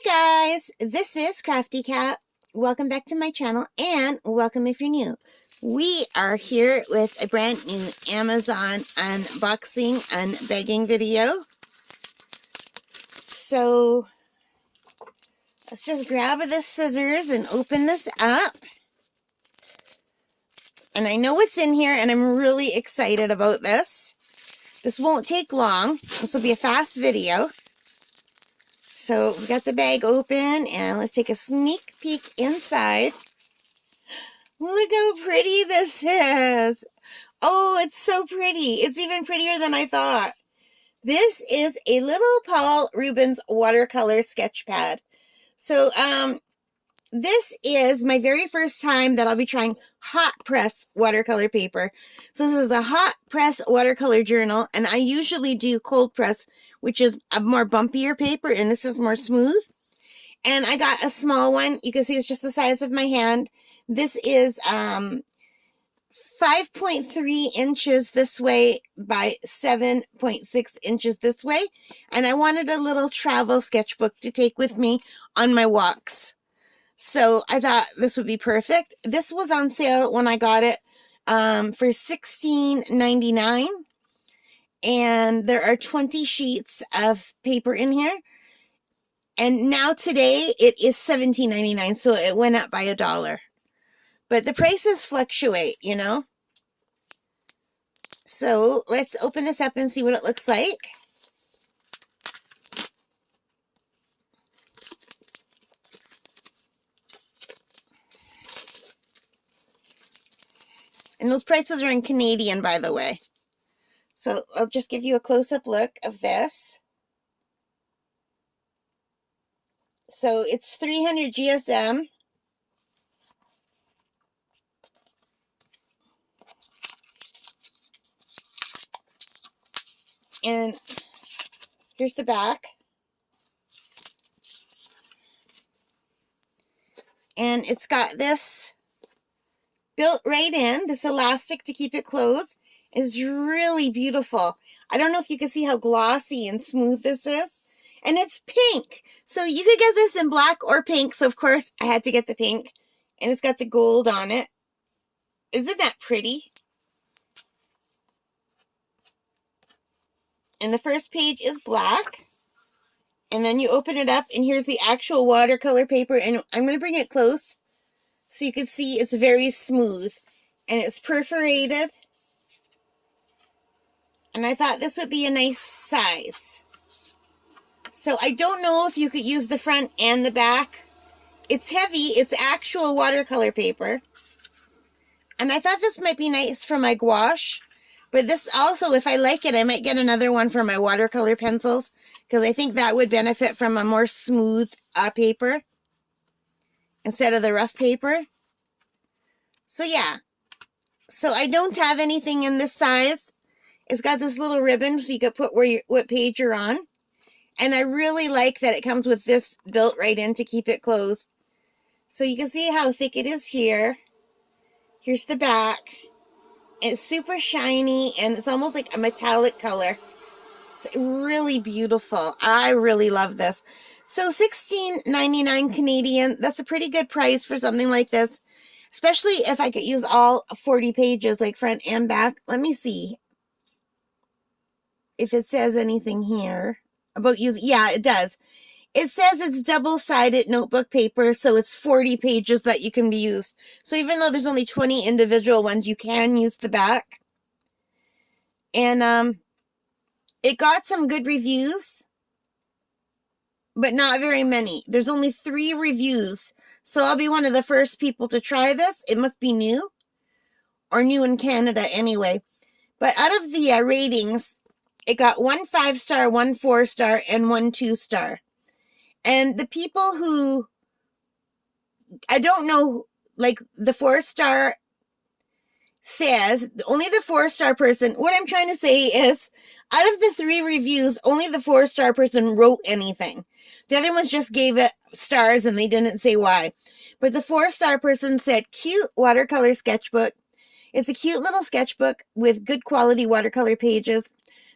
Hi guys, this is Crafty Cat. Welcome back to my channel and welcome if you're new. We are here with a brand new Amazon unboxing and unbagging video. So let's just grab the scissors and open this up. And I know what's in here and I'm really excited about this. This won't take long. This will be a fast video. So we got the bag open and let's take a sneak peek inside. Look how pretty this is. Oh, it's so pretty. It's even prettier than I thought. This is a little Paul Rubens watercolor sketch pad. So this is my very first time that I'll be trying hot press watercolor paper. So this is a hot press watercolor journal, and I usually do cold press, which is a more bumpier paper, and this is more smooth. And I got a small one. You can see it's just the size of my hand. This is 5.3 inches this way by 7.6 inches this way. And I wanted a little travel sketchbook to take with me on my walks. So I thought this would be perfect. This was on sale when I got it for $16.99. And there are 20 sheets of paper in here. And now today it is $17.99, so it went up by $1. But the prices fluctuate, you know. So let's open this up and see what it looks like. And those prices are in Canadian, by the way. So I'll just give you a close-up look of this. So it's 300 GSM. And here's the back. And it's got this built right in, this elastic to keep it closed. Is really beautiful. I don't know if you can see how glossy and smooth this is. And it's pink. So you could get this in black or pink. So of course I had to get the pink. And it's got the gold on it. Isn't that pretty? And the first page is black. And then you open it up and here's the actual watercolor paper. And I'm going to bring it close so you can see it's very smooth. And it's perforated. And I thought this would be a nice size. So I don't know if you could use the front and the back. It's heavy. It's actual watercolor paper. And I thought this might be nice for my gouache. But this also, if I like it, I might get another one for my watercolor pencils. Because I think that would benefit from a more smooth paper. Instead of the rough paper. So yeah. So I don't have anything in this size. It's got this little ribbon so you can put what page you're on. And I really like that it comes with this built right in to keep it closed. So you can see how thick it is here. Here's the back. It's super shiny and it's almost like a metallic color. It's really beautiful. I really love this. So $16.99 Canadian. That's a pretty good price for something like this. Especially if I could use all 40 pages like front and back. Let me see if it says anything here about using. Yeah, it does. It says it's double-sided notebook paper, so it's 40 pages that you can be used. So even though there's only 20 individual ones, you can use the back. And it got some good reviews, but not very many. There's only 3 reviews, so I'll be one of the first people to try this. It must be new, or new in Canada anyway. But out of the ratings, it got 1 5-star, 1 4-star, and 1 2-star. And the people who, I don't know, like the 4-star says, only the 4-star person, what I'm trying to say is, out of the 3 reviews, only the 4-star person wrote anything. The other ones just gave it stars and they didn't say why. But the 4-star person said, cute watercolor sketchbook. It's a cute little sketchbook with good quality watercolor pages.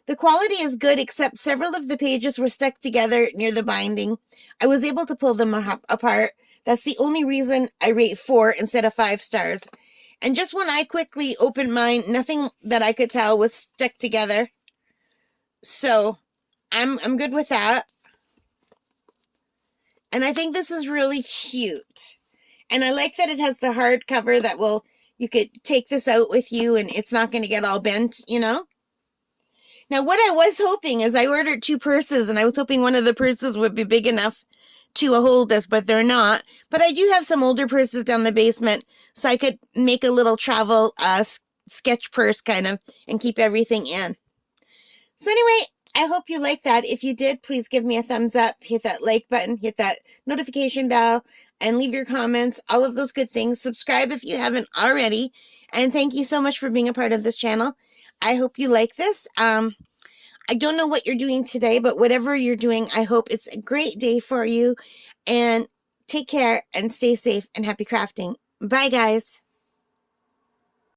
The quality is good, except several of the pages were stuck together near the binding. I was able to pull them apart. That's the only reason I rate 4 instead of 5 stars. And just when I quickly opened mine, nothing that I could tell was stuck together. So I'm good with that. And I think this is really cute. And I like that it has the hardcover that you could take this out with you and it's not going to get all bent, you know? Now, what I was hoping is I ordered 2 purses, and I was hoping one of the purses would be big enough to hold this, but they're not. But I do have some older purses down the basement, so I could make a little travel sketch purse kind of and keep everything in. So anyway, I hope you like that. If you did, please give me a thumbs up, hit that like button, hit that notification bell, and leave your comments, all of those good things. Subscribe if you haven't already. And thank you so much for being a part of this channel. I hope you like this. I don't know what you're doing today, but whatever you're doing, I hope it's a great day for you. And take care and stay safe and happy crafting. Bye, guys.